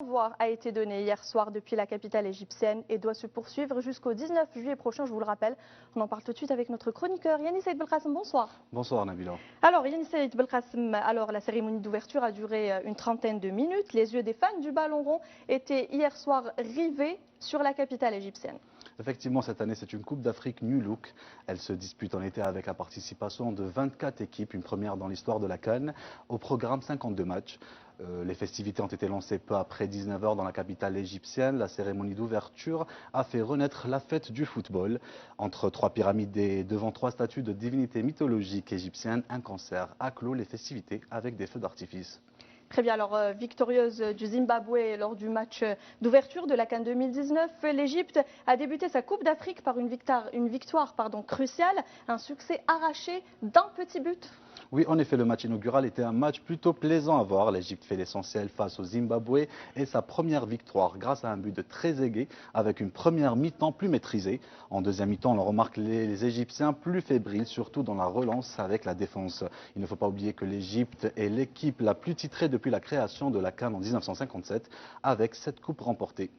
L'envoi a été donné hier soir depuis la capitale égyptienne et doit se poursuivre jusqu'au 19 juillet prochain, je vous le rappelle. On en parle tout de suite avec notre chroniqueur Yanis Saïd Belkacem. Bonsoir. Bonsoir Nabila. Alors Yanis Saïd Belkacem, la cérémonie d'ouverture a duré une trentaine de minutes. Les yeux des fans du ballon rond étaient hier soir rivés sur la capitale égyptienne. Effectivement, cette année, c'est une Coupe d'Afrique New Look. Elle se dispute en été avec la participation de 24 équipes, une première dans l'histoire de la CAN. Au programme, 52 matchs. Les festivités ont été lancées peu après 19 h dans la capitale égyptienne. La cérémonie d'ouverture a fait renaître la fête du football. Entre trois pyramides et devant trois statues de divinités mythologiques égyptiennes, un concert a clos les festivités avec des feux d'artifice. Très bien, alors victorieuse du Zimbabwe lors du match d'ouverture de la CAN 2019, l'Égypte a débuté sa Coupe d'Afrique par une victoire cruciale, un succès arraché d'un petit but. Oui, en effet, le match inaugural était un match plutôt plaisant à voir. L'Égypte fait l'essentiel face au Zimbabwe et sa première victoire grâce à un but de Trezeguet avec une première mi-temps plus maîtrisée. En deuxième mi-temps, on remarque les Égyptiens plus fébriles, surtout dans la relance avec la défense. Il ne faut pas oublier que l'Égypte est l'équipe la plus titrée depuis la création de la CAN en 1957 avec 7 coupes remportées.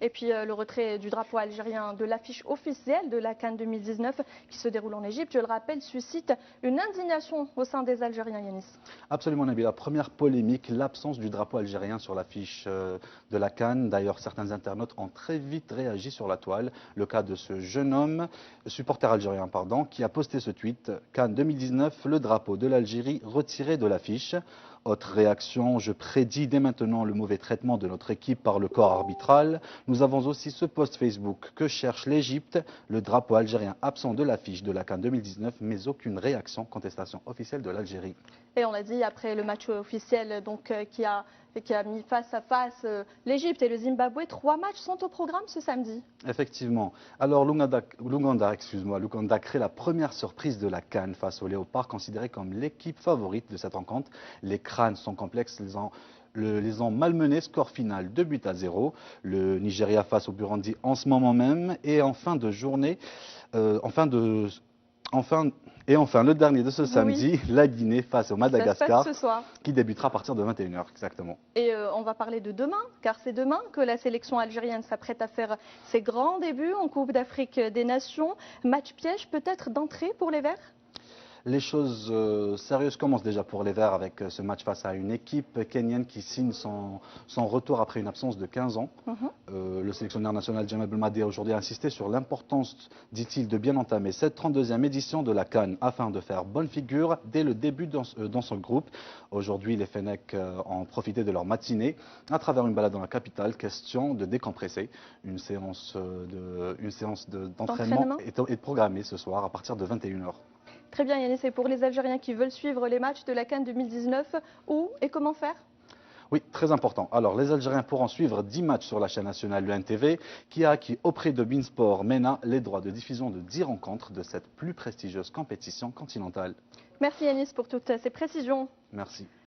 Et puis le retrait du drapeau algérien de l'affiche officielle de la CAN 2019 qui se déroule en Égypte, je le rappelle, suscite une indignation au sein des Algériens, Yanis. Absolument, Nabil. La première polémique, l'absence du drapeau algérien sur l'affiche de la CAN. D'ailleurs, certains internautes ont très vite réagi sur la toile. Le cas de ce jeune homme, supporter algérien, qui a posté ce tweet. CAN 2019, le drapeau de l'Algérie retiré de l'affiche. Autre réaction, je prédis dès maintenant le mauvais traitement de notre équipe par le corps arbitral. Nous avons aussi ce post Facebook que cherche l'Égypte, le drapeau algérien absent de l'affiche de la CAN 2019, mais aucune réaction, contestation officielle de l'Algérie. Et on l'a dit après le match officiel qui a mis face à face l'Égypte et le Zimbabwe, 3 matchs sont au programme ce samedi. Effectivement. Alors l'Ouganda crée la première surprise de la CAN face aux Léopards, considérés comme l'équipe favorite de cette rencontre. Les crânes sont complexes, les ont malmenés, score final 2-0. Le Nigeria face au Burundi en ce moment même. Et en fin de journée, enfin, le dernier de ce samedi, la Guinée face au Madagascar, ce soir, qui débutera à partir de 21 h exactement. Et on va parler de demain, car c'est demain que la sélection algérienne s'apprête à faire ses grands débuts en Coupe d'Afrique des Nations. Match piège peut-être d'entrée pour les Verts ? Les choses sérieuses commencent déjà pour les Verts avec ce match face à une équipe kenyane qui signe son retour après une absence de 15 ans. Le sélectionneur national Djamel Belmadi a aujourd'hui insisté sur l'importance, dit-il, de bien entamer cette 32e édition de la CAN afin de faire bonne figure dès le début dans son groupe. Aujourd'hui, les Fennecs ont profité de leur matinée à travers une balade dans la capitale, question de décompresser. Une séance d'entraînement est programmée ce soir à partir de 21 h. Très bien Yanis, et pour les Algériens qui veulent suivre les matchs de la CAN 2019, où et comment faire ? Oui, très important. Alors, les Algériens pourront suivre 10 matchs sur la chaîne nationale UNTV qui a acquis auprès de Beansport MENA les droits de diffusion de 10 rencontres de cette plus prestigieuse compétition continentale. Merci Yanis pour toutes ces précisions. Merci.